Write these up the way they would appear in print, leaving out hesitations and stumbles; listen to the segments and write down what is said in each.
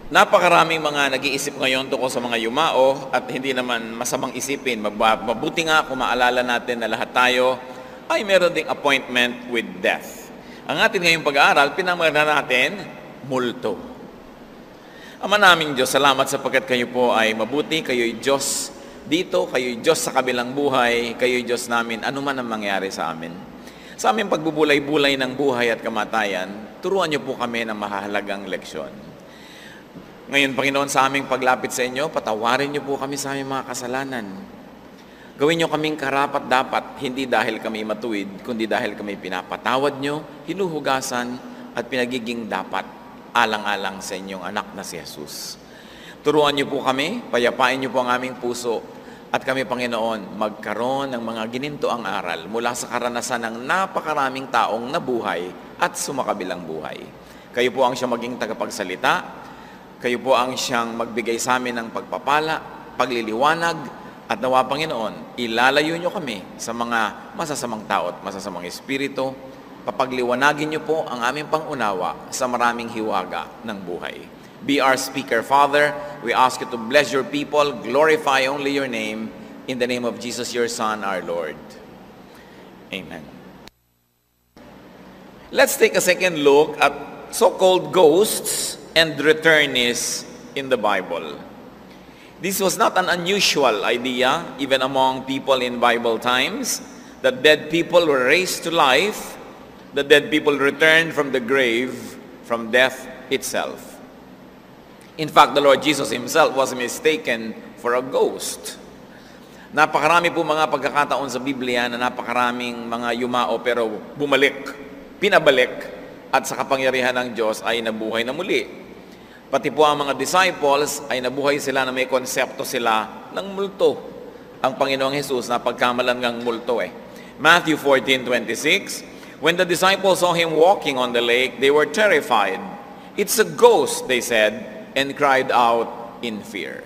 Napakaraming mga nag-iisip ngayon tungkol sa mga yumao at hindi naman masamang isipin. Mabuti nga kung maalala natin na lahat tayo ay meron ding appointment with death. Ang atin ngayong pag-aaral, pinamalan natin, multo. Ama naming Diyos, salamat sapagkat kayo po ay mabuti, kayo'y Diyos dito, kayo'y Diyos sa kabilang buhay, kayo'y Diyos namin, ano man ang mangyari sa amin. Sa aming pagbubulay-bulay ng buhay at kamatayan, turuan niyo po kami ng mahalagang leksyon. Ngayon, Panginoon, sa aming paglapit sa inyo, patawarin niyo po kami sa aming mga kasalanan. Gawin niyo kaming karapat-dapat, hindi dahil kami matuwid, kundi dahil kami pinapatawad niyo, hinuhugasan, at pinagiging dapat, alang-alang sa inyong anak na si Jesus. Turuan niyo po kami, payapain niyo po ang aming puso, at kami, Panginoon, magkaroon ng mga ginintoang aral mula sa karanasan ng napakaraming taong nabuhay at sumakabilang buhay. Kayo po ang siyang maging tagapagsalita, kayo po ang siyang magbigay sa amin ng pagpapala, pagliliwanag, at nawa, Panginoon, ilalayo niyo kami sa mga masasamang tao at masasamang espiritu, papagliwanagin niyo po ang aming pangunawa sa maraming hiwaga ng buhay. Be our speaker, Father. We ask you to bless your people, glorify only your name, in the name of Jesus, your Son, our Lord. Amen. Let's take a second look at so-called ghosts and returnees in the Bible. This was not an unusual idea, even among people in Bible times, that dead people were raised to life, that dead people returned from the grave, from death itself. In fact, the Lord Jesus Himself was mistaken for a ghost. Napakarami po mga pagkakataon sa Biblia na napakaraming mga yumao pero bumalik, pinabalik, at sa kapangyarihan ng Diyos ay nabuhay na muli. Pati po ang mga disciples ay nabuhay sila na may konsepto sila ng multo. Ang Panginoong Jesus na pagkamalangang multo Matthew 14:26, when the disciples saw Him walking on the lake, they were terrified. It's a ghost, they said, and cried out in fear.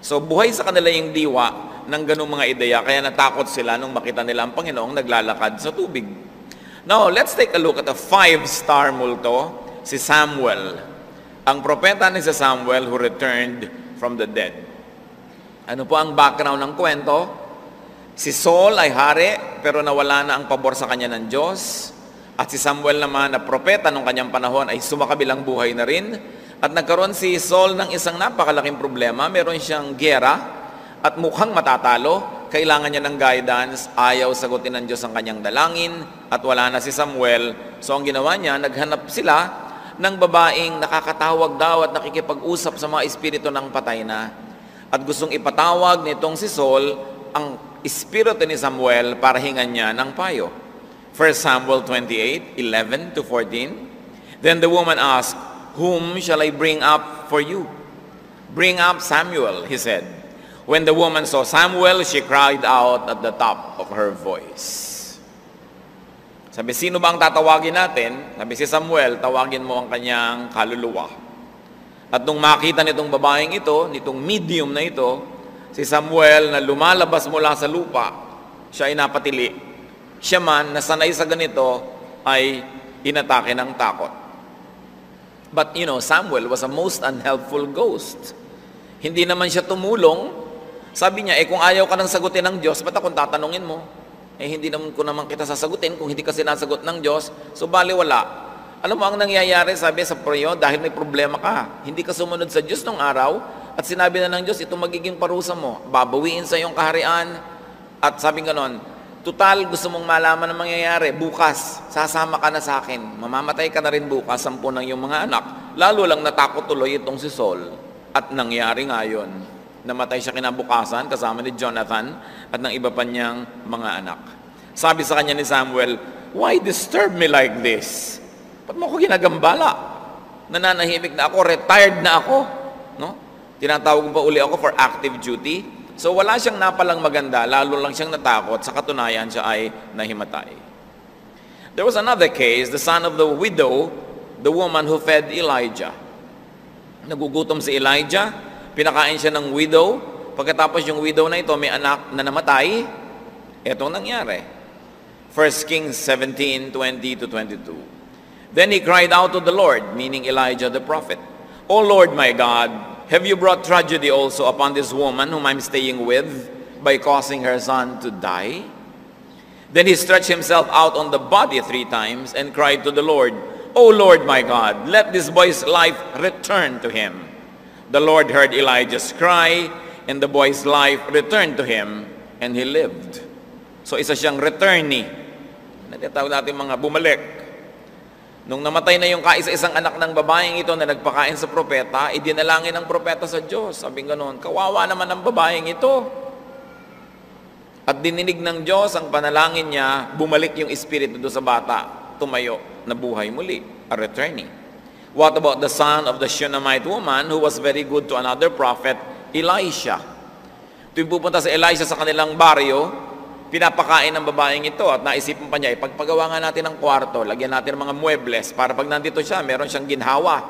So buhay sa kanila yung diwa ng ganung mga ideya, kaya natakot sila nung makita nila ang Panginoong naglalakad sa tubig. Now, let's take a look at a 5-star multo, si Samuel. Ang propeta ni si Samuel who returned from the dead. Ano po ang background ng kwento? Si Saul ay hari, pero nawala na ang pabor sa kanya ng Diyos. At si Samuel naman na propeta nung kanyang panahon ay sumakabilang buhay na rin. At nagkaroon si Saul ng isang napakalaking problema. Meron siyang giyera at mukhang matatalo. Kailangan niya ng guidance, ayaw sagutin ng Diyos ang kanyang dalangin, at wala na si Samuel. So ang ginawa niya, naghanap sila ng babaeng nakakatawag daw at nakikipag-usap sa mga espiritu ng patay na. At gustong ipatawag nitong si Saul ang espiritu ni Samuel para hingan niya ng payo. 1 Samuel 28:11-14. Then the woman asked, "Whom shall I bring up for you?" "Bring up Samuel," he said. When the woman saw Samuel, she cried out at the top of her voice. Sabi, sino ba ang tatawagin natin? Sabi, si Samuel, tawagin mo ang kanyang kaluluwa. At nung makita nitong babaeng ito, nitong medium na ito, si Samuel na lumalabas mula sa lupa, siya ay napatili. Siya man, na sanay sa ganito, ay inatake ng takot. But Samuel was a most unhelpful ghost. Hindi naman siya tumulong. Sabi niya, kung ayaw ka nang sagutin ng Diyos, ba't akong tatanungin mo? Hindi naman ko naman kita sasagutin kung hindi ka sinasagot ng Diyos, so baliwala. Alam mo ang nangyayari, sabi sa prayo, dahil may problema ka, hindi ka sumunod sa Diyos nung araw, at sinabi na ng Diyos, ito magiging parusa mo, babawiin sa iyong kaharian, at sabi ganon, total gusto mong malaman ang mangyayari, bukas, sasama ka na sa akin, mamamatay ka na rin bukas, 10 ng iyong mga anak. Lalo lang natakot tuloy itong si Saul, at nangyari nga yun. Namatay siya kinabukasan kasama ni Jonathan at ng iba pa niyang mga anak. Sabi sa kanya ni Samuel, "Why disturb me like this? Ba't mo ako ginagambala? Nananahimik na ako, retired na ako." No? Tinatawag pa uli ako for active duty. So wala siyang napalang maganda, lalo lang siyang natakot, sa katunayan siya ay nahimatay. There was another case, the son of the widow, the woman who fed Elijah. Nagugutom si Elijah, pinakain siya ng widow. Pagkatapos yung widow na ito, may anak na namatay. Etong nangyari. 1 Kings 17:20-22. Then he cried out to the Lord, meaning Elijah the prophet, O Lord my God, have you brought tragedy also upon this woman whom I'm staying with by causing her son to die? Then he stretched himself out on the body 3 times and cried to the Lord, O Lord my God, let this boy's life return to him. The Lord heard Elijah's cry, and the boy's life returned to him, and he lived. So isa siyang returnee. Natitawag natin mga bumalik. Nung namatay na yung kaisa-isang anak ng babaeng ito na nagpakain sa propeta, idinalangin ng propeta sa Diyos. Sabing ganoon, kawawa naman ang babaeng ito. At dininig ng Diyos ang panalangin niya, bumalik yung espiritu doon sa bata, tumayo, nabuhay muli, a returnee. What about the son of the Shunammite woman who was very good to another prophet, Elisha? Tuwing pupunta sa Elisha sa kanilang baryo, pinapakain ng babaeng ito at naisipan pa niya, ipagpagawa nga natin ng kwarto, lagyan natin ng mga muebles para pag nandito siya, meron siyang ginhawa.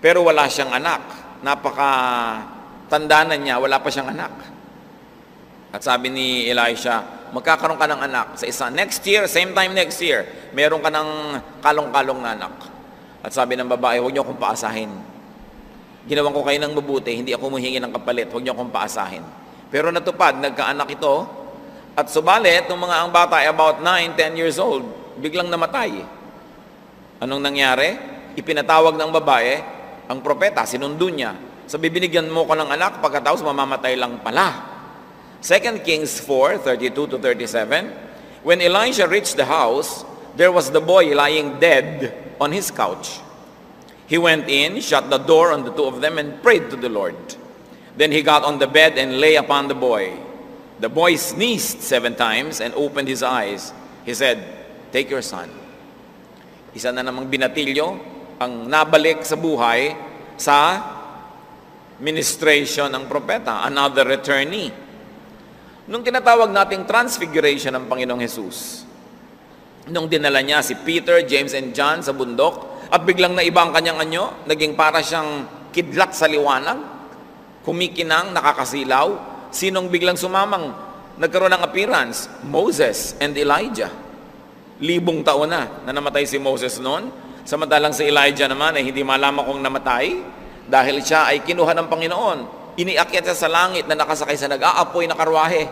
Pero wala siyang anak. Napaka-tanda na niya, wala pa siyang anak. At sabi ni Elisha, magkakaroon ka ng anak sa isa. Next year, same time next year, meron ka ng kalong-kalong na anak. At sabi ng babae, huwag niyo akong paasahin. Ginawan ko kayo ng mabuti, hindi ako humihingi ng kapalit, huwag niyo akong paasahin. Pero natupad, nagkaanak ito, at subalit, nung ang bata ay about 9-10 years old, biglang namatay. Anong nangyari? Ipinatawag ng babae, ang propeta, sinundo niya. Sabi, binigyan mo ko ng anak, pagkatapos mamamatay lang pala. 2 Kings 4:32-37, when Elisha reached the house, there was the boy lying dead on his couch. He went in, shut the door on the 2 of them, and prayed to the Lord. Then he got on the bed and lay upon the boy. The boy sneezed 7 times and opened his eyes. He said, take your son. Isa na namang binatilyo ang nabalik sa buhay sa ministration ng propeta, another returnee. Nung tinatawag nating transfiguration ng Panginoong Jesus, nung dinala niya si Peter, James, and John sa bundok, at biglang naiba ang kanyang anyo, naging para siyang kidlat sa liwanag, kumikinang, nakakasilaw. Sinong biglang sumamang nagkaroon ng appearance? Moses and Elijah. 1,000 taon na namatay si Moses noon. Samantalang si Elijah naman ay hindi malaman kung namatay dahil siya ay kinuha ng Panginoon. Iniakyat siya sa langit na nakasakay sa nag-aapoy na karwahe.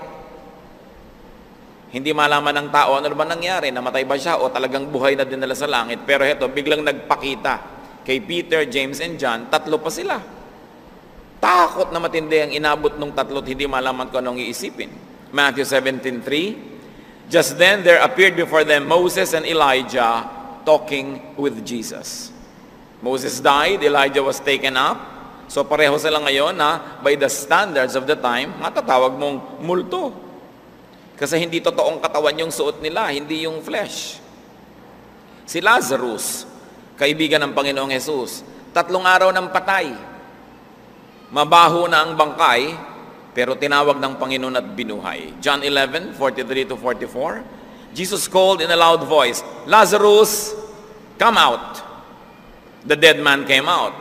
Hindi malaman ng tao ano ba nangyari, namatay ba siya o talagang buhay na dinala sa langit. Pero heto, biglang nagpakita kay Peter, James, and John, 3 pa sila. Takot na matindi ang inabot ng 3 at hindi malaman kung anong iisipin. Matthew 17:3, just then there appeared before them Moses and Elijah talking with Jesus. Moses died, Elijah was taken up. So pareho sila ngayon na by the standards of the time, matatawag mong multo. Kasi hindi totoong katawan yung suot nila, hindi yung flesh. Si Lazarus, kaibigan ng Panginoong Jesus, 3 araw ng patay. Mabaho na ang bangkay, pero tinawag ng Panginoon at binuhay. John 11:43-44, Jesus called in a loud voice, Lazarus, come out. The dead man came out,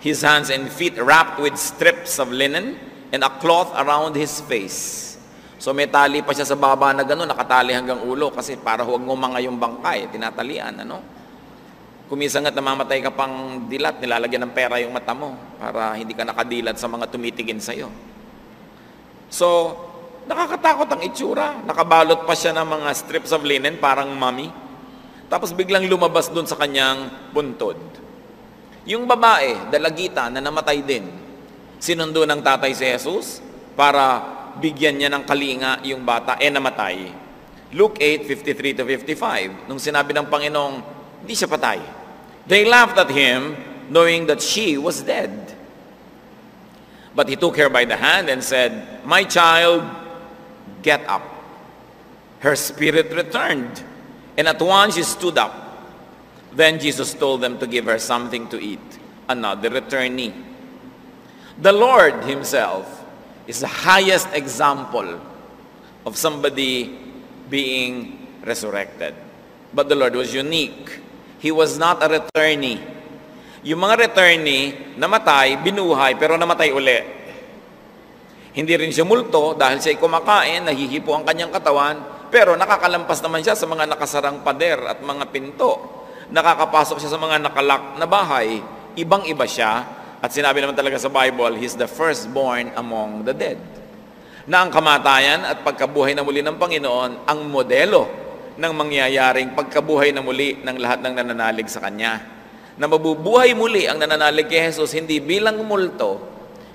his hands and feet wrapped with strips of linen and a cloth around his face. So may tali pa siya sa baba na gano'n, nakatali hanggang ulo kasi para huwag ngumanga yung bangkay, tinatalian, ano? Kumisan nga't namamatay ka pang dilat, nilalagyan ng pera yung mata mo para hindi ka nakadilat sa mga tumitingin sa'yo. So, nakakatakot ang itsura. Nakabalot pa siya ng mga strips of linen, parang mummy. Tapos biglang lumabas dun sa kanyang buntod. Yung babae, dalagita, na namatay din, sinundo ng tatay si Jesus para bigyan niya ng kalinga yung bata, namatay. Luke 8:53-55, nung sinabi ng Panginoong, hindi siya patay. They laughed at him, knowing that she was dead. But he took her by the hand and said, my child, get up. Her spirit returned, and at once she stood up. Then Jesus told them to give her something to eat, another returnee. The Lord himself is the highest example of somebody being resurrected. But the Lord was unique. He was not a returnee. Yung mga returnee, namatay, binuhay, pero namatay uli. Hindi rin siya multo dahil siya ay kumakain, nahihipo ang kanyang katawan, pero nakakalampas naman siya sa mga nakasarang pader at mga pinto. Nakakapasok siya sa mga nakalak na bahay, Ibang-iba siya, at sinabi naman talaga sa Bible, He's the firstborn among the dead. Na ang kamatayan at pagkabuhay na muli ng Panginoon ang modelo ng mangyayaring pagkabuhay na muli ng lahat ng nananalig sa Kanya. Na mabubuhay muli ang nananalig kay Jesus hindi bilang multo,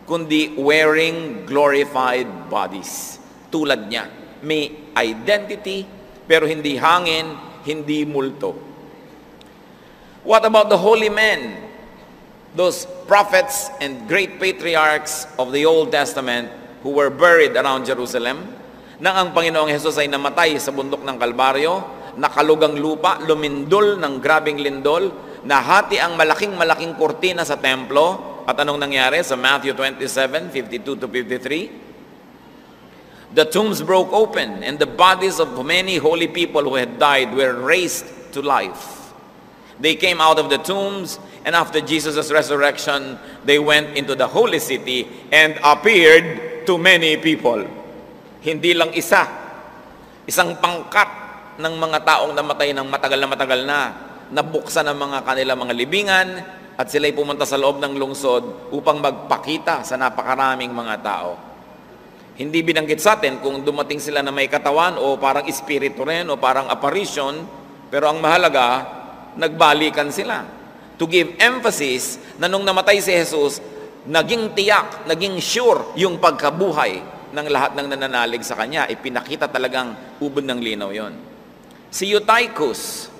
kundi wearing glorified bodies. Tulad niya. May identity, pero hindi hangin, hindi multo. What about the holy men? Those prophets and great patriarchs of the Old Testament who were buried around Jerusalem, nang ang Panginoong Hesus ay namatay sa bundok ng Kalbaryo, nakalugang lupa, lumindol ng grabing lindol, nahati ang malaking kurtina sa templo, at anong nangyari sa Matthew 27:52 to 53? The tombs broke open, and the bodies of many holy people who had died were raised to life. They came out of the tombs, and after Jesus' resurrection, they went into the holy city and appeared to many people. Hindi lang isang pangkat ng mga taong namatay ng matagal na, nabuksan ang mga kanila mga libingan, at sila'y pumunta sa loob ng lungsod upang magpakita sa napakaraming mga tao. Hindi binanggit sa atin kung dumating sila na may katawan o parang espiritu rin o parang apparition, pero ang mahalaga, nagbalikan sila. To give emphasis na nung namatay si Jesus, naging tiyak, naging sure yung pagkabuhay ng lahat ng nananalig sa Kanya. Ipinakita talagang ubod ng linaw yon. Si Eutychus,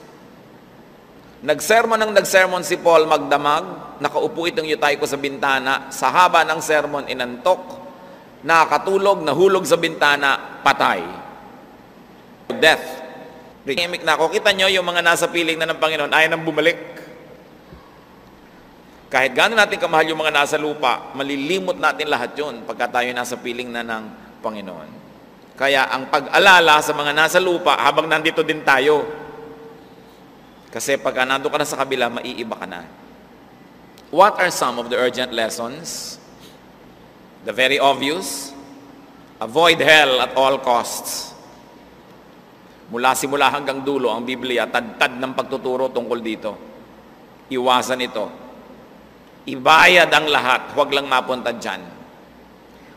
nagsermon si Paul magdamag, nakaupo itong Eutychus sa bintana, sa haba ng sermon inantok, nakatulog, nahulog sa bintana, patay. Death. Remake na ako. Kita nyo yung mga nasa piling na ng Panginoon, ayaw nang bumalik. Kahit gaano natin kamahal yung mga nasa lupa, malilimot natin lahat yun pagka tayo nasa piling na ng Panginoon. Kaya ang pag-alala sa mga nasa lupa habang nandito din tayo. Kasi pagka nandun ka na sa kabila, maiiba ka na. What are some of the urgent lessons? The very obvious. Avoid hell at all costs. Mula simula hanggang dulo, ang Biblia, tad-tad ng pagtuturo tungkol dito. Iwasan ito. Ibayad ang lahat, huwag lang mapunta dyan.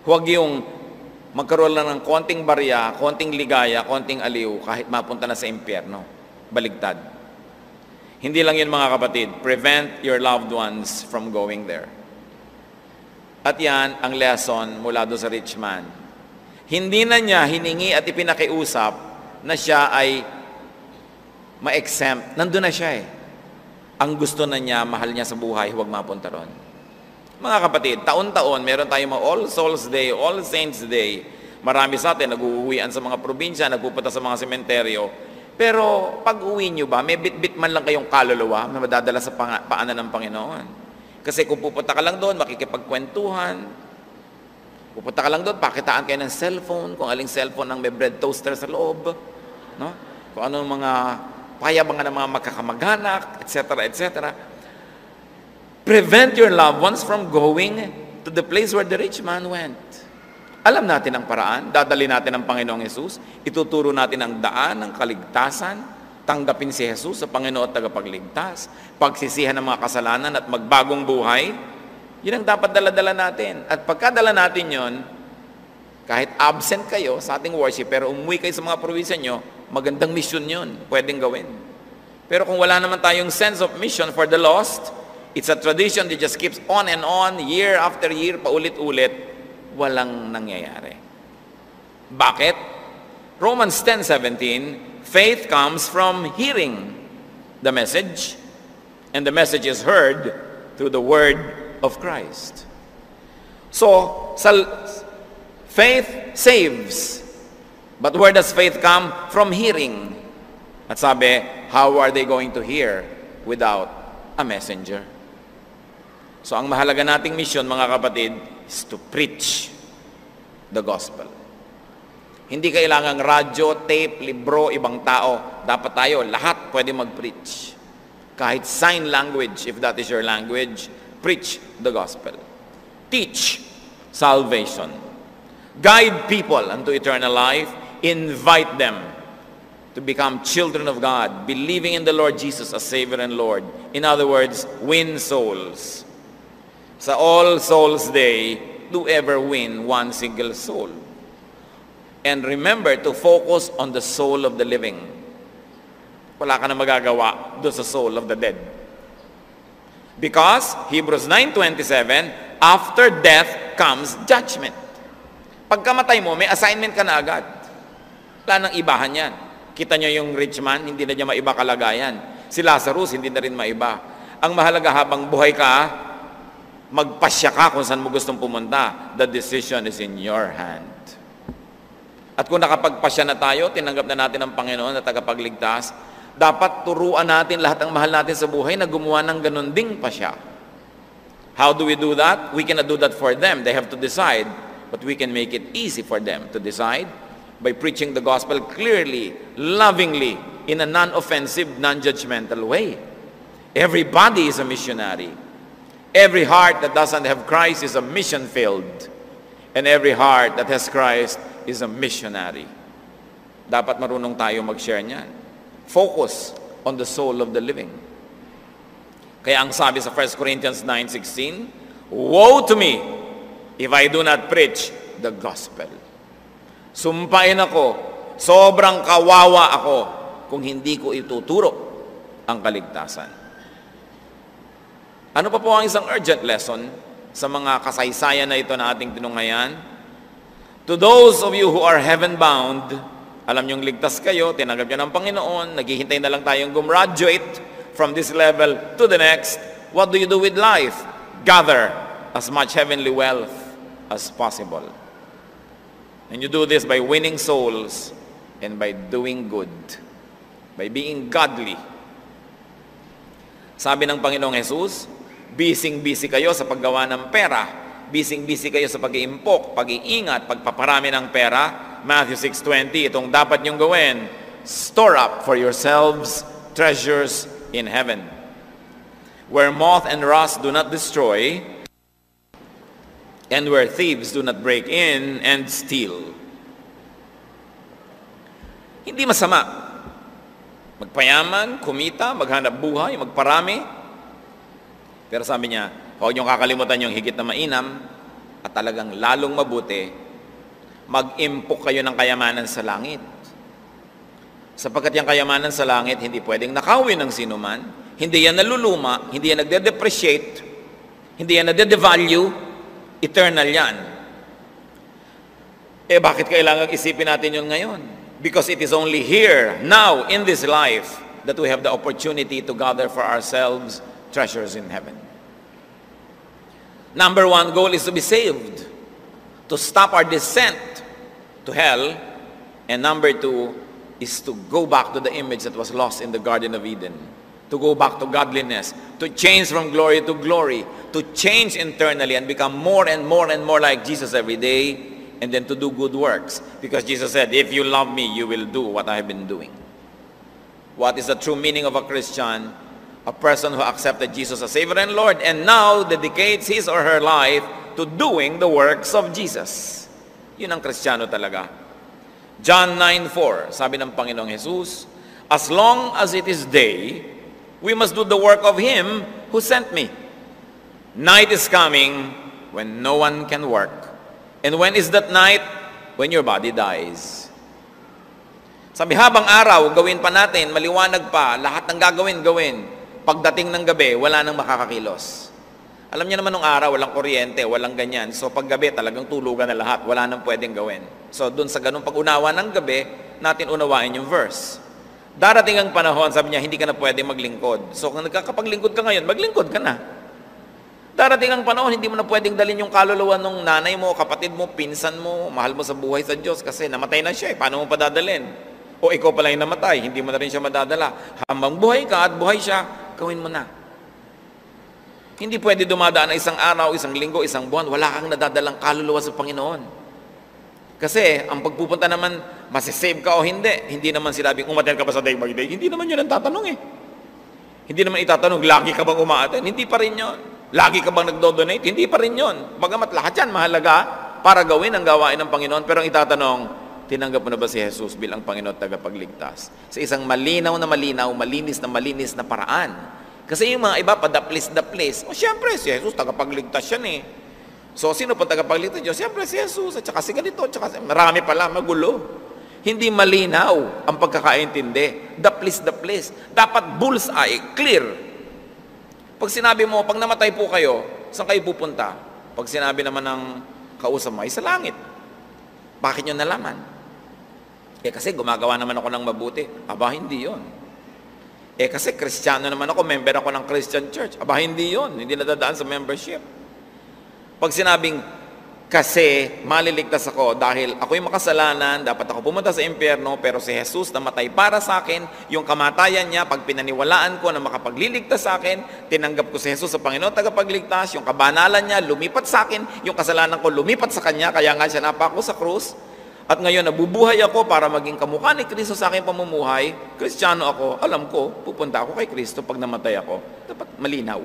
Huwag yung magkaroon lang ng konting barya, konting ligaya, konting aliw, kahit mapunta na sa impyerno. Baligtad. Hindi lang yun mga kapatid, prevent your loved ones from going there. At yan ang lesson mula doon sa rich man. Hindi na niya hiningi at ipinakiusap na siya ay ma-exempt. Nandun na siya eh. Ang gusto na niya, mahal niya sa buhay, huwag mapunta ron. Mga kapatid, taon-taon, meron tayong mga All Souls Day, All Saints Day. Marami sa atin, nag-uuwian sa mga probinsya, nagpupunta sa mga sementeryo. Pero pag uwi nyo ba, may bit-bit man lang kayong kaluluwa na madadala sa paanan ng Panginoon. Kasi kung pupunta ka lang doon, makikipagkwentuhan. Pupunta ka lang doon, pakitaan kayo ng cellphone, kung aling cellphone ang may bread toaster sa loob. No? Kung anong mga payabangan ng mga magkakamag-anak, etc., etc. Prevent your loved ones from going to the place where the rich man went. Alam natin ang paraan, dadali natin ang Panginoong Jesus, ituturo natin ang daan ng kaligtasan, tanggapin si Jesus sa Panginoon at tagapagligtas, pagsisihan ng mga kasalanan at magbagong buhay. Yun ang dapat dala-dala natin. At pagkadala natin yon, kahit absent kayo sa ating worship, pero umuwi kayo sa mga probinsya nyo, magandang mission yun, pwedeng gawin. Pero kung wala naman tayong sense of mission for the lost, it's a tradition that just keeps on and on, year after year, paulit-ulit, walang nangyayari. Bakit? Romans 10:17, faith comes from hearing the message, and the message is heard through the word of Christ. So, faith saves. But where does faith come? From hearing. At sabi, how are they going to hear without a messenger? So ang mahalaga nating mission, mga kapatid, is to preach the gospel. Hindi kailangang radyo, tape, libro, ibang tao. Dapat tayo, lahat pwede mag-preach. Kahit sign language, if that is your language, preach the gospel. Teach salvation. Guide people unto eternal life. Invite them to become children of God, believing in the Lord Jesus as Savior and Lord. In other words, win souls. Sa All Souls Day, do ever win one single soul. And remember to focus on the soul of the living. Wala ka na magagawa doon sa soul of the dead. Because, Hebrews 9:27, after death comes judgment. Pagkamatay mo, may assignment ka na agad. Wala nang ibahan yan. Kita nyo yung rich man, hindi na niya maiba kalagayan. Si Lazarus, hindi na rin maiba. Ang mahalaga habang buhay ka, magpasya ka kung saan mo gustong pumunta. The decision is in your hand. At kung nakapagpasya na tayo, tinanggap na natin ang Panginoon na tagapagligtas, dapat turuan natin lahat ng mahal natin sa buhay na gumawa ng ganun ding pasya. How do we do that? We cannot do that for them. They have to decide. But we can make it easy for them to decide by preaching the gospel clearly, lovingly, in a non-offensive, non-judgmental way. Everybody is a missionary. Every heart that doesn't have Christ is a mission field. And every heart that has Christ is a missionary. Dapat marunong tayo mag-share niyan. Focus on the soul of the living. Kaya ang sabi sa 1 Corinthians 9:16, woe to me if I do not preach the gospel. Sumpain ako, sobrang kawawa ako kung hindi ko ituturo ang kaligtasan. Ano pa po ang isang urgent lesson sa mga kasaysayan na ito na ating tinunghayan? To those of you who are heaven-bound, alam niyong ligtas kayo, tinanggap niyo ng Panginoon, naghihintay na lang tayong gumraduate from this level to the next. What do you do with life? Gather as much heavenly wealth as possible. And you do this by winning souls and by doing good, by being godly. Sabi ng Panginoong Jesus, busy kayo sa paggawa ng pera, busy kayo sa pag-iimpok, pag-iingat, pagpaparami ng pera. Matthew 6:20, itong dapat niyong gawin, store up for yourselves treasures in heaven, where moth and rust do not destroy, and where thieves do not break in and steal. Hindi masama magpayaman, kumita, maghanap buhay, magparami. Pero sabi niya, huwag niyong kakalimutan yung higit na mainam at talagang lalong mabuti, mag-impok kayo ng kayamanan sa langit. Sapagkat yung kayamanan sa langit, hindi pwedeng nakawin ng sinuman, hindi yan naluluma, hindi yan nagde-depreciate, hindi yan nade-devalue, eternal yan. Bakit kailangan isipin natin yun ngayon? Because it is only here, now, in this life, that we have the opportunity to gather for ourselves treasures in heaven. Number one goal is to be saved, to stop our descent to hell. And number two is to go back to the image that was lost in the Garden of Eden, to go back to godliness, to change from glory to glory, to change internally and become more and more and more like Jesus every day, and then to do good works. Because Jesus said, if you love me, you will do what I have been doing. What is the true meaning of a Christian? A person who accepted Jesus as Savior and Lord and now dedicates his or her life to doing the works of Jesus. Yun ang Kristiyano talaga. John 9:4, sabi ng Panginoong Jesus, as long as it is day, we must do the work of Him who sent me. Night is coming when no one can work. And when is that night? When your body dies. Sabi, habang araw, gawin pa natin, maliwanag pa, lahat ng gawin. Pagdating ng gabi, wala nang makakakilos. Alam niyo naman nung araw, walang kuryente, walang ganyan. So paggabi, talagang tulugan na lahat, wala nang pwedeng gawin. So dun sa ganung pag-unawa ng gabi, natin unawain yung verse. Darating ang panahon, sabi niya, hindi ka na pwedeng maglingkod. So kung nagkakapaglingkod ka ngayon, maglingkod ka na. Darating ang panahon, hindi mo na pwedeng dalhin yung kaluluwa ng nanay mo, kapatid mo, pinsan mo, mahal mo sa buhay sa Diyos kasi namatay na siya. Paano mo pa dadalhin? O ikaw pala yung namatay, hindi mo na rin siya madadala. Habang buhay ka at buhay siya, gawin mo na. Hindi pwede dumadaan na isang araw, isang linggo, isang buwan, wala kang nadadalang kaluluwa sa Panginoon. Kasi, ang pagpupunta naman, masisave ka o hindi. Hindi naman sinabing, umaten ka ba sa day by day? Hindi naman yun ang tatanong eh. Hindi naman itatanong, lagi ka bang umaaten? Hindi pa rin yun. Lagi ka bang nagdo-donate? Hindi pa rin yun. Bagamat lahat yan mahalaga para gawin ang gawain ng Panginoon. Pero ang itatanong, tinanggap mo na ba si Jesus bilang Panginoon at tagapagligtas? Sa isang malinaw, malinis na paraan. Kasi yung mga iba, padaplis-daplis. O siyempre, si Jesus, tagapagligtas yan eh. So, sino pa tagapagligtas Diyos? Siyempre, si Jesus. At saka si ganito, at saka marami pala, magulo. Hindi malinaw ang pagkakaintindi. Daplis-daplis. Dapat bullseye, clear. Pag sinabi mo, pag namatay po kayo, saan kayo pupunta? Pag sinabi naman ng kausap mo, ay sa langit. Bakit nyo nalaman? Kasi gumagawa naman ako ng mabuti. Aba, hindi yon. Kasi Kristiyano naman ako, member ako ng Christian Church. Aba, hindi yon. Hindi nadadaan sa membership. Pag sinabing, kasi maliligtas ako dahil ako'y makasalanan, dapat ako pumunta sa impyerno, pero si Jesus namatay para sa akin, yung kamatayan niya, pag pinaniwalaan ko na makapagliligtas sa akin, tinanggap ko si Jesus sa Panginoon tagapagligtas, yung kabanalan niya lumipat sa akin, yung kasalanan ko lumipat sa Kanya, kaya nga siya napako sa krus, at ngayon nabubuhay ako para maging kamukha ni Kristo sa aking pamumuhay, Kristiyano ako, alam ko, pupunta ako kay Kristo pag namatay ako. Dapat malinaw.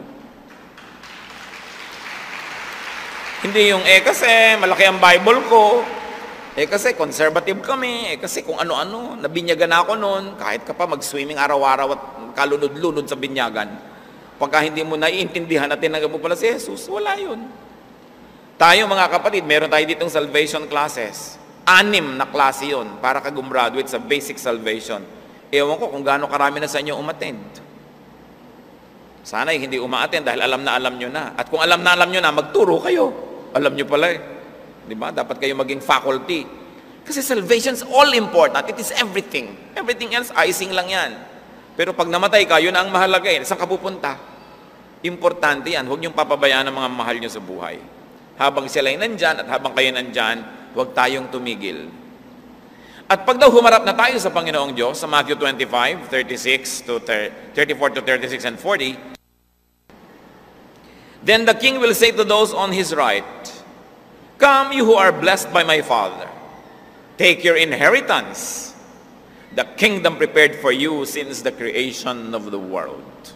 Hindi yung, kasi malaki ang Bible ko, kasi conservative kami, kasi kung ano-ano, nabinyagan ako noon, kahit ka pa mag-swimming araw-araw at kalunod-lunod sa binyagan. Pagka hindi mo naiintindihan at tinanggap mo pala si Jesus, wala yun. Tayo mga kapatid, meron tayo ditong salvation classes. 6 na klase yun para ka gumraduate sa basic salvation. Ewan ko kung gaano karami na sa inyo umattend. Sana hindi umaattend dahil alam nyo na. At kung alam nyo na, magturo kayo. Alam nyo pala eh. Diba? Dapat kayo maging faculty. Kasi salvation is all important. It is everything. Everything else, icing lang yan. Pero pag namatay ka, yun ang mahalaga eh. Saan ka pupunta? Importante yan. Huwag niyong papabayaan ang mga mahal nyo sa buhay. Habang sila ay nandyan at habang kayo nandyan, huwag tayong tumigil. At pag daw humarap na tayo sa Panginoong Diyos, sa Matthew 25, 34 to 36 and 40, then the king will say to those on his right, "Come, you who are blessed by my Father. Take your inheritance, the kingdom prepared for you since the creation of the world.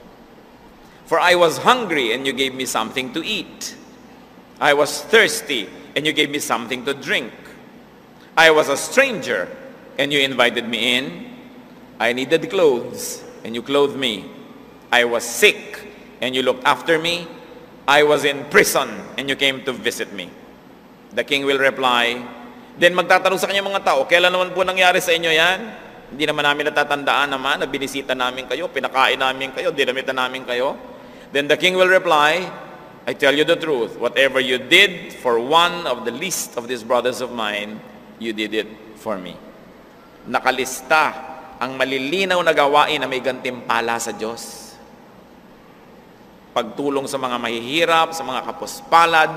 For I was hungry, and you gave me something to eat. I was thirsty, and you gave me something to drink. I was a stranger, and you invited me in. I needed clothes, and you clothed me. I was sick, and you looked after me. I was in prison, and you came to visit me." The king will reply, then magtatanong sa kanya mga tao, "Kailan naman po nangyari sa inyo yan? Hindi naman namin natatandaan naman na binisita namin kayo, pinakain namin kayo, dinamitan namin kayo." Then the king will reply, "I tell you the truth, whatever you did for one of the least of these brothers of mine, you did it for me." Nakalista ang malilinaw na gawain na may gantimpala sa Diyos. Pagtulong sa mga mahihirap, sa mga kapuspalad,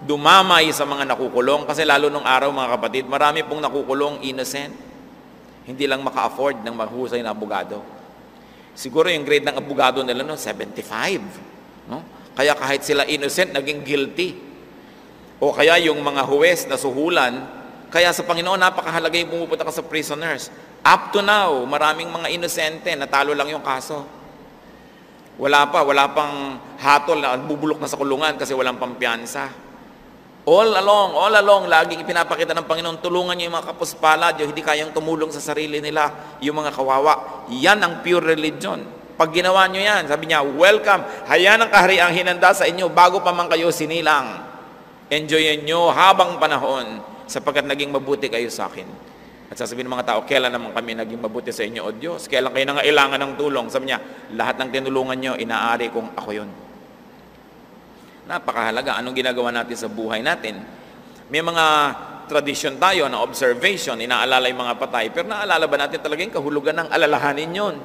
dumamay sa mga nakukulong. Kasi lalo nung araw mga kapatid, marami pong nakukulong innocent. Hindi lang maka-afford ng mahusay na abogado. Siguro yung grade ng abogado nila 75. No? Kaya kahit sila innocent, naging guilty. O kaya yung mga huwes na suhulan, kaya sa Panginoon, napakahalaga yung pumupunta ka sa prisoners. Up to now, maraming mga inosente, natalo lang yung kaso. Wala pang hatol na bubulok na sa kulungan kasi walang pampiyansa. All along, laging ipinapakita ng Panginoon, tulungan niyo yung mga kapuspalad, yung hindi kayang tumulong sa sarili nila, yung mga kawawa. Yan ang pure religion. Pag ginawa niyo yan, sabi niya, "Welcome, hayan ang kahariang hinanda sa inyo bago pa man kayo sinilang. Enjoyin niyo habang panahon sapagkat naging mabuti kayo sa akin." At sasabihin ng mga tao, "Kailan naman kami naging mabuti sa inyo, O Diyos? Kailan kayo nangailangan ng tulong?" Sabi niya, "Lahat ng tinulungan niyo, inaari kong ako yun." Napakahalaga. Anong ginagawa natin sa buhay natin? May mga tradisyon tayo na observation, inaalala yung mga patay, pero naalala ba natin talaga yung kahulugan ng alalahanin yun?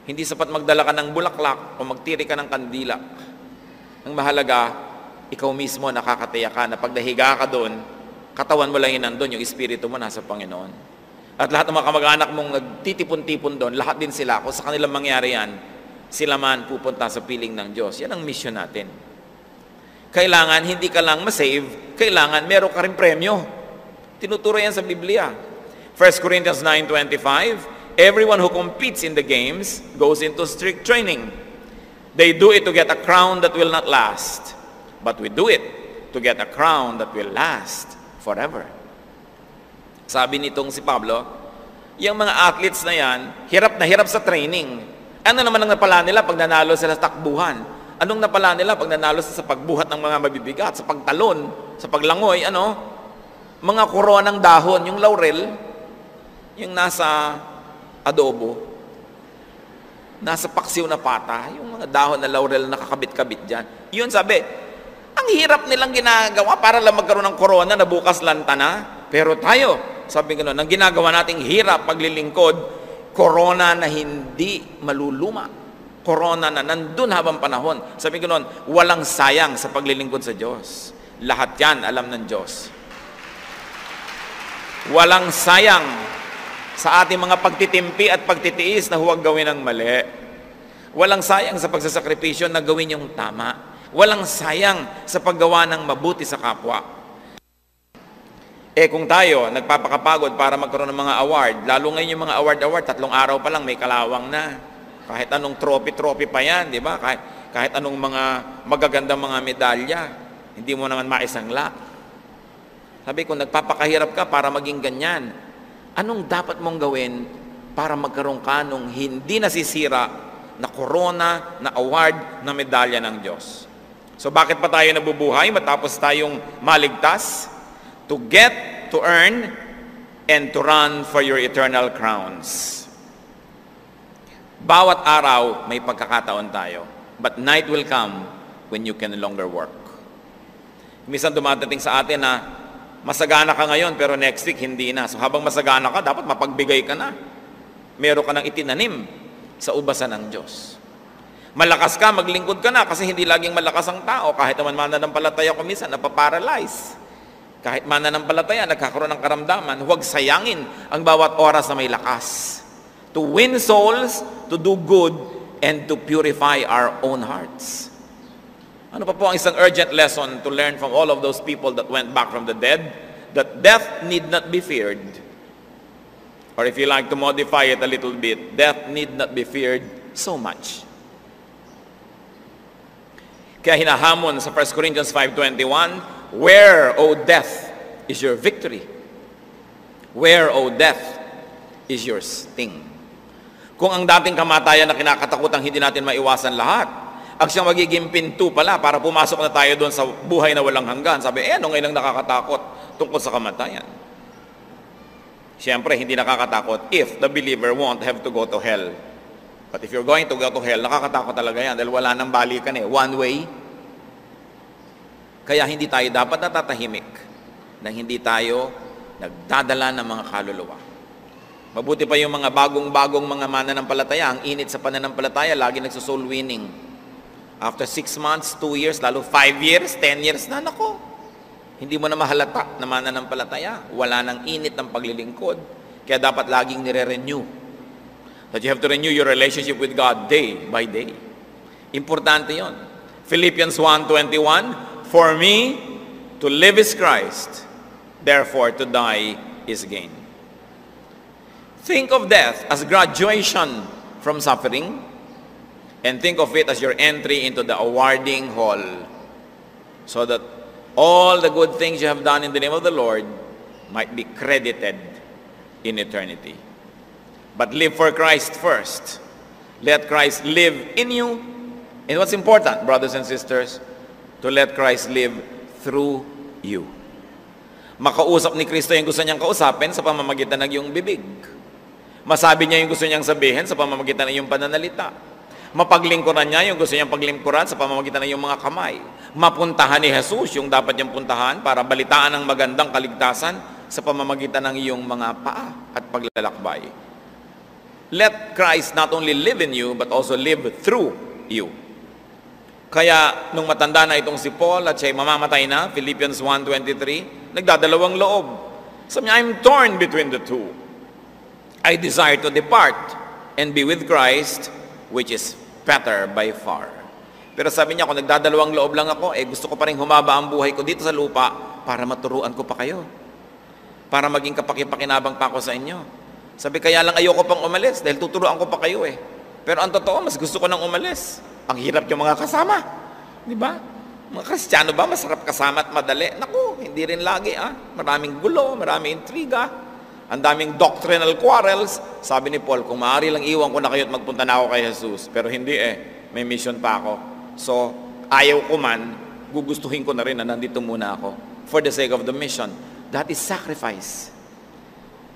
Hindi sapat magdala ka ng bulaklak o magtiri ka ng kandila. Ang mahalaga, ikaw mismo nakakataya ka na pag nahiga ka doon, katawan mo lang yun nandun, yung espiritu mo nasa Panginoon. At lahat ng mga kamag-anak mong nagtitipon-tipon doon, lahat din sila, kung sa kanilang mangyari yan, sila man pupunta sa piling ng Diyos. Yan ang mission natin. Kailangan, hindi ka lang masave, kailangan meron ka rin premyo. Tinuturo yan sa Biblia. 1 Corinthians 9:25, "Everyone who competes in the games goes into strict training. They do it to get a crown that will not last, but we do it to get a crown that will last forever." Sabi nitong si Pablo, yung mga athletes na yan, hirap na hirap sa training. Ano naman ang napala nila pag nanalo sila sa takbuhan? Anong napala nila pag nanalo sila sa pagbuhat ng mga mabibigat, sa pagtalon, sa paglangoy, ano? Mga koronang dahon, yung laurel, yung nasa adobo, nasa paksiw na pata, yung mga dahon na laurel na nakakabit-kabit dyan. Yun sabi, ang hirap nilang ginagawa para lang magkaroon ng korona na bukas lanta na. Pero tayo, sabi gano'n, ang ginagawa nating hirap paglilingkod, korona na hindi maluluma. Korona na nandun habang panahon. Sabi gano'n, walang sayang sa paglilingkod sa Diyos. Lahat yan alam ng Diyos. Walang sayang sa ating mga pagtitimpi at pagtitiis na huwag gawin ang mali. Walang sayang sa pagsasakripisyo na gawin yung tama. Walang sayang sa paggawa ng mabuti sa kapwa. Kung tayo nagpapakapagod para magkaroon ng mga award, lalo ngayon yung mga award, 3 araw pa lang may kalawang na. Kahit anong trophy pa yan, di ba? Kahit anong mga magagandang mga medalya, hindi mo naman maisangla. Sabi ko, nagpapakahirap ka para maging ganyan. Anong dapat mong gawin para magkaroon ka nung hindi nasisira na corona, na award, na medalya ng Diyos? So bakit pa tayo nabubuhay matapos tayong maligtas? To get, to earn, and to run for your eternal crowns. Bawat araw may pagkakataon tayo, but night will come when you can no longer work. Minsan dumadating sa atin na masagana ka ngayon pero next week hindi na. So habang masagana ka, dapat mapagbigay ka na. Meron ka nang itinanim sa ubasan ng Diyos. Malakas ka, maglingkod ka na kasi hindi laging malakas ang tao. Kahit naman mananampalataya ko minsan, napaparalyze. Kahit mananampalataya, nagkakaroon ng karamdaman, huwag sayangin ang bawat oras na may lakas. To win souls, to do good, and to purify our own hearts. Ano pa po ang isang urgent lesson to learn from all of those people that went back from the dead? That death need not be feared. Or if you like to modify it a little bit, death need not be feared so much. Kaya hinahamon sa 1 Corinthians 5:21, where, O death, is your victory? Where, O death, is your sting? Kung ang dating kamatayan na kinakatakutang hindi natin maiwasan lahat, ang siyang magiging pinto pala para pumasok na tayo doon sa buhay na walang hanggan. Sabi, ano ngayon ang nakakatakot tungkol sa kamatayan? Siyempre, hindi nakakatakot if the believer won't have to go to hell. But if you're going to go to hell, nakakatakot talaga yan dahil wala nang balikan one way. Kaya hindi tayo dapat natatahimik na hindi tayo nagdadala ng mga kaluluwa. Mabuti pa yung mga bagong-bagong mga mananampalataya. Ang init sa pananampalataya, lagi nagsosoul winning. After 6 months, 2 years, lalo 5 years, 10 years na, nako. Hindi mo na mahalata na mananampalataya. Wala nang init ng paglilingkod. Kaya dapat laging nire-renew. That you have to renew your relationship with God day by day. Importante yon. Philippians 1:21, for me, to live is Christ, therefore to die is gain. Think of death as graduation from suffering, and think of it as your entry into the awarding hall, so that all the good things you have done in the name of the Lord might be credited in eternity. But live for Christ first. Let Christ live in you. And what's important, brothers and sisters, to let Christ live through you. Makausap ni Kristo yung gusto niyang kausapin sa pamamagitan ng iyong bibig. Masabi niya yung gusto niyang sabihin sa pamamagitan ng iyong pananalita. Mapaglingkuran niya yung gusto niyang paglingkuran sa pamamagitan ng iyong mga kamay. Mapuntahan ni Jesus yung dapat niyang puntahan para balitaan ang magandang kaligtasan sa pamamagitan ng iyong mga paa at paglalakbay. Let Christ not only live in you, but also live through you. Kaya, nung matanda na itong si Paul at siya'y mamamatay na, Philippians 1:23, nagdadalawang loob. Sabi niya, I'm torn between the two. I desire to depart and be with Christ, which is better by far. Pero sabi niya, kung nagdadalawang loob lang ako, gusto ko pa rin humaba ang buhay ko dito sa lupa para maturuan ko pa kayo. Para maging kapakipakinabang pa ako sa inyo. Sabi, kaya lang ayoko pang umalis dahil tuturuan ko pa kayo Pero ang totoo, mas gusto ko nang umalis. Ang hirap yung mga kasama. Di ba? Mga Kristiyano ba, masarap kasama at madali? Naku, hindi rin lagi Maraming gulo, maraming intriga. Ang daming doctrinal quarrels. Sabi ni Paul, kung maaari lang iwan ko na kayo at magpunta na ako kay Jesus. Pero hindi may mission pa ako. So, ayaw ko man, gugustuhin ko na rin na nandito muna ako for the sake of the mission. That is sacrifice.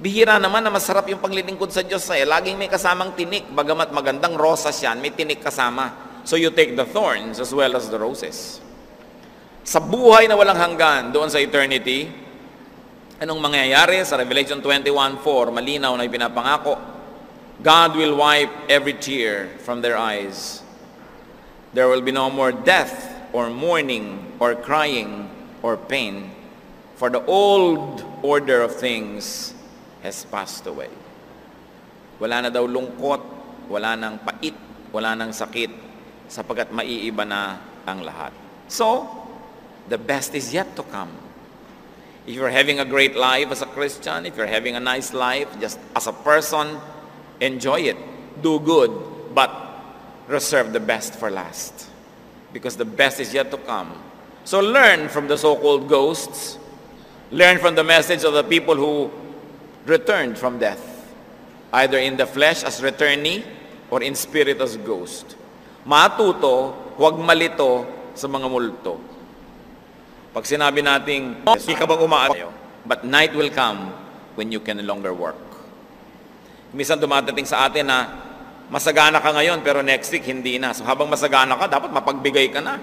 Bihira naman na masarap yung paglilingkod sa Diyos. Laging may kasamang tinik. Bagamat magandang rosas yan, may tinik kasama. So you take the thorns as well as the roses. Sa buhay na walang hanggan, doon sa eternity, anong mangyayari? Sa Revelation 21:4, malinaw na ipinapangako, God will wipe every tear from their eyes. There will be no more death, or mourning, or crying, or pain, for the old order of things has passed away. Wala na daw lungkot, wala nang pait, wala nang sakit, sapagkat maiiba na ang lahat. So, the best is yet to come. If you're having a great life as a Christian, if you're having a nice life, just as a person, enjoy it. Do good, but reserve the best for last. Because the best is yet to come. So learn from the so-called ghosts. Learn from the message of the people who returned from death, either in the flesh as returnee or in spirit as ghost. Matuto, huwag malito sa mga multo. Pag sinabi nating, hindi ka bang umaano? But night will come when you can no longer work. Minsan dumadating sa atin na masagana ka ngayon pero next week hindi na. So habang masagana ka, dapat mapagbigay ka na.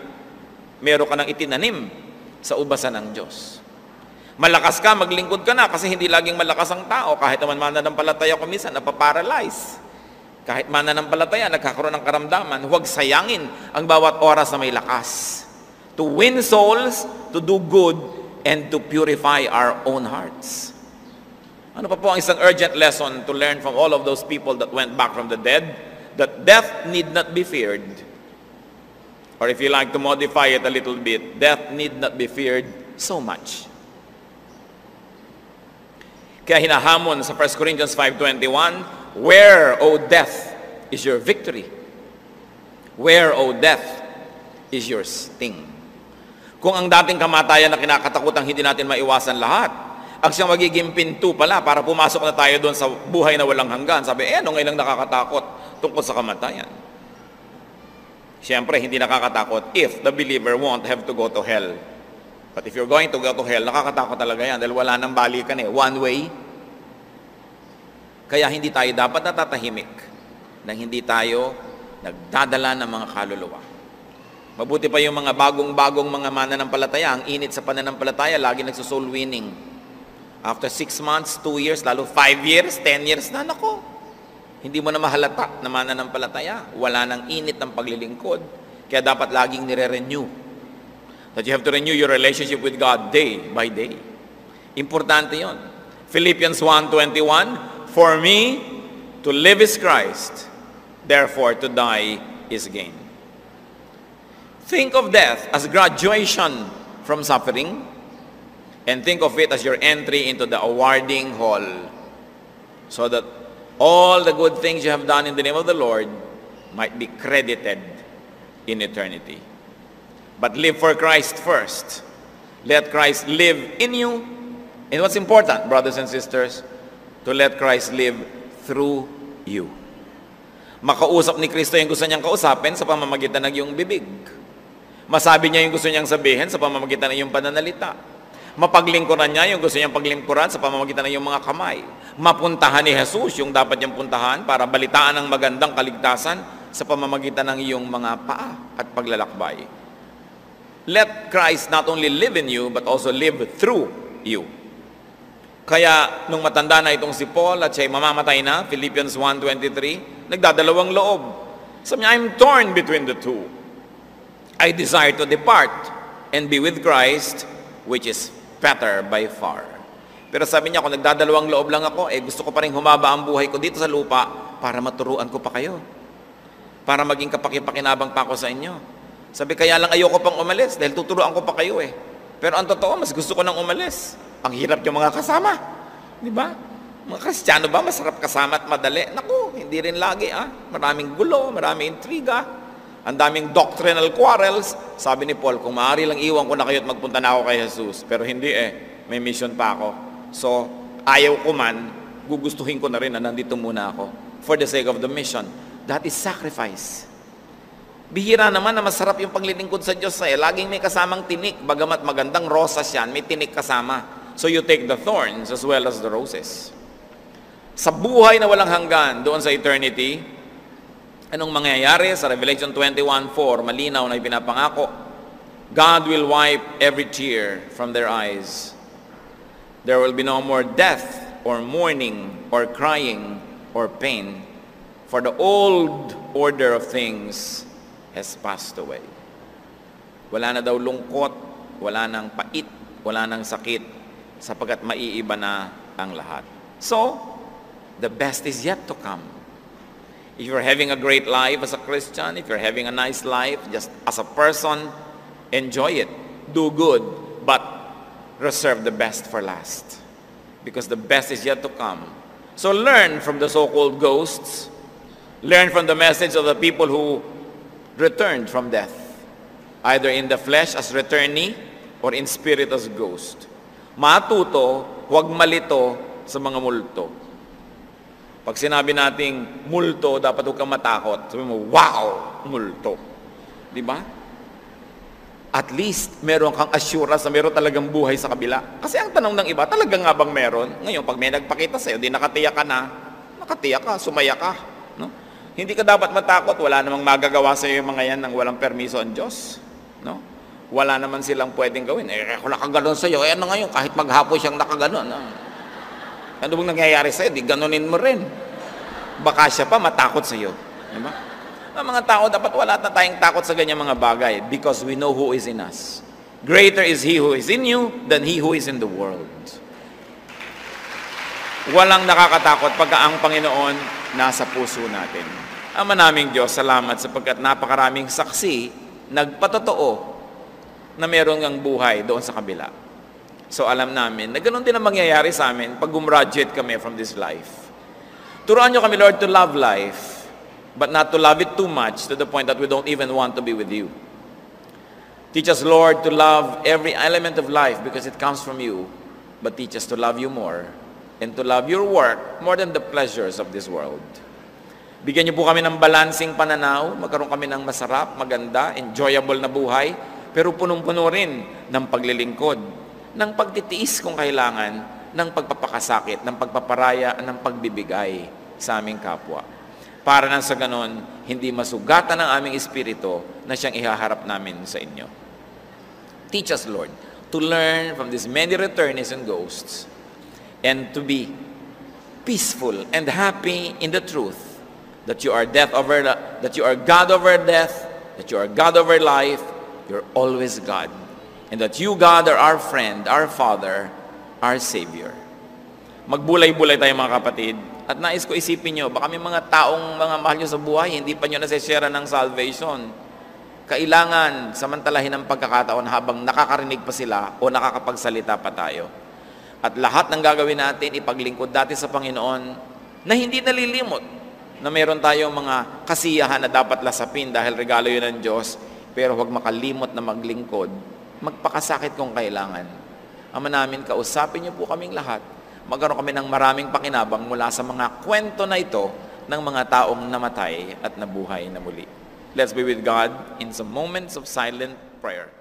Meron ka nang itinanim sa ubasan ng Diyos. Malakas ka, maglingkod ka na kasi hindi laging malakas ang tao. Kahit naman mananampalataya ko minsan, napaparalyze. Kahit mananampalataya, nagkakaroon ng karamdaman. Huwag sayangin ang bawat oras na may lakas. To win souls, to do good, and to purify our own hearts. Ano pa po ang isang urgent lesson to learn from all of those people that went back from the dead? That death need not be feared. Or if you like to modify it a little bit, death need not be feared so much. Kaya hinahamon sa 1 Corinthians 5:21, where, O death, is your victory? Where, O death, is your sting? Kung ang dating kamatayan na kinakatakutang hindi natin maiwasan lahat, ang siyang magiging pinto pala para pumasok na tayo doon sa buhay na walang hanggan. Sabi, ano ngayon lang nakakatakot tungkol sa kamatayan? Siyempre, hindi nakakatakot if the believer won't have to go to hell. But if you're going to go to hell, nakakatakot talaga yan dahil wala nang balikan one way. Kaya hindi tayo dapat natatahimik nang hindi tayo nagdadala ng mga kaluluwa. Mabuti pa yung mga bagong-bagong mga mananampalataya, ang init sa pananampalataya, lagi nagsusoul winning. After 6 months, 2 years, lalo 5 years, 10 years na, nako. Hindi mo na mahalata na mananampalataya. Wala nang init ng paglilingkod. Kaya dapat laging nire-renew. That you have to renew your relationship with God day by day. Importante yon. Philippians 1:21, for me, to live is Christ, therefore to die is gain. Think of death as graduation from suffering, and think of it as your entry into the awarding hall, so that all the good things you have done in the name of the Lord might be credited in eternity. But live for Christ first. Let Christ live in you. And what's important, brothers and sisters, to let Christ live through you. Makausap ni Kristo yung gusto niyang kausapin sa pamamagitan ng iyong bibig. Masabi niya yung gusto niyang sabihin sa pamamagitan ng iyong pananalita. Mapaglingkuran niya yung gusto niyang paglingkuran sa pamamagitan ng iyong mga kamay. Mapuntahan ni Jesus yung dapat niyang puntahan para balitaan ang magandang kaligtasan sa pamamagitan ng iyong mga paa at paglalakbay. Let Christ not only live in you, but also live through you. Kaya, nung matanda na itong si Paul at siya'y mamamatay na, Philippians 1:23, nagdadalawang loob. Sabi niya, I'm torn between the two. I desire to depart and be with Christ, which is better by far. Pero sabi niya, kung nagdadalawang loob lang ako, gusto ko pa rin humaba ang buhay ko dito sa lupa para maturuan ko pa kayo. Para maging kapakipakinabang pa ako sa inyo. Sabi, kaya lang ayoko pang umalis dahil tuturuan ko pa kayo Pero ang totoo, mas gusto ko nang umalis. Ang hirap yung mga kasama. Di ba? Mga Kristiyano ba, masarap kasama at madali? Naku, hindi rin lagi Maraming gulo, maraming intriga. Ang daming doctrinal quarrels. Sabi ni Paul, kung maaari lang iwan ko na kayo at magpunta na ako kay Jesus. Pero hindi may mission pa ako. So, ayaw ko man, gugustuhin ko na rin na nandito muna ako for the sake of the mission. That is sacrifice. Bihira naman na masarap yung paglilingkod sa Diyos sa'yo. Laging may kasamang tinik. Bagamat magandang rosas yan, may tinik kasama. So you take the thorns as well as the roses. Sa buhay na walang hanggan, doon sa eternity, anong mangyayari? Sa Revelation 21:4, malinaw na ipinapangako, God will wipe every tear from their eyes. There will be no more death, or mourning, or crying, or pain, for the old order of things has passed away. Wala na daw lungkot, wala nang pait, wala nang sakit, sapagkat maiiba na ang lahat. So, the best is yet to come. If you're having a great life as a Christian, if you're having a nice life, just as a person, enjoy it. Do good, but reserve the best for last. Because the best is yet to come. So learn from the so-called ghosts. Learn from the message of the people who returned from death, either in the flesh as returnee or in spirit as ghost. Matuto, huwag malito sa mga multo. Pag sinabi nating multo, dapat huwag kang matakot. Sabi mo, wow, multo. Di ba? At least, meron kang assurance na meron talagang buhay sa kabila. Kasi ang tanong ng iba, talaga nga bang meron? Ngayon, pag may nagpakita sa'yo, di nakatiyak ka na, nakatiyak ka, sumaya ka. No? Hindi ka dapat matakot, wala namang magagawa sa iyo yung mga yan nang walang permiso ang Diyos. No? Wala naman silang pwedeng gawin. Kung nakaganon sa iyo, ano ngayon, kahit maghapon siyang nakaganon. Ano bang nangyayari sa iyo? Di ganunin mo rin. Baka siya pa matakot sa iyo. Diba? Ang mga tao, dapat wala na tayong takot sa ganyan mga bagay because we know who is in us. Greater is He who is in you than he who is in the world. Walang nakakatakot pagka ang Panginoon nasa puso natin. Ama naming Diyos, salamat sapagkat napakaraming saksi, nagpatotoo na meron ngang buhay doon sa kabila. So alam namin na ganoon din ang mangyayari sa amin pag gumraduate kami from this life. Turuan niyo kami, Lord, to love life, but not to love it too much to the point that we don't even want to be with you. Teach us, Lord, to love every element of life because it comes from you, but teach us to love you more and to love your work more than the pleasures of this world. Bigyan niyo po kami ng balancing pananaw, magkaroon kami ng masarap, maganda, enjoyable na buhay, pero punong-puno rin ng paglilingkod, ng pagtitiis kung kailangan, ng pagpapakasakit, ng pagpaparaya, ng pagbibigay sa aming kapwa. Para nang sa ganon, hindi masugatan ang aming espiritu na siyang ihaharap namin sa inyo. Teach us, Lord, to learn from these many returnees and ghosts and to be peaceful and happy in the truth that you are that you are God over death, that you are God over life, you're always God. And that you, God, are our friend, our Father, our Savior. Magbulay-bulay tayo mga kapatid. At nais ko isipin nyo, baka may mga taong mga mahal nyo sa buhay, hindi pa nyo nasishare ng salvation. Kailangan samantalahin ang pagkakataon habang nakakarinig pa sila o nakakapagsalita pa tayo. At lahat ng gagawin natin, ipaglingkod dati sa Panginoon na hindi nalilimot na meron tayong mga kasiyahan na dapat lasapin dahil regalo yun ng Diyos, pero huwag makalimot na maglingkod, magpakasakit kung kailangan. Ama namin, kausapin niyo po kaming lahat. Magkaroon kami ng maraming pakinabang mula sa mga kwento na ito ng mga taong namatay at nabuhay na muli. Let's be with God in some moments of silent prayer.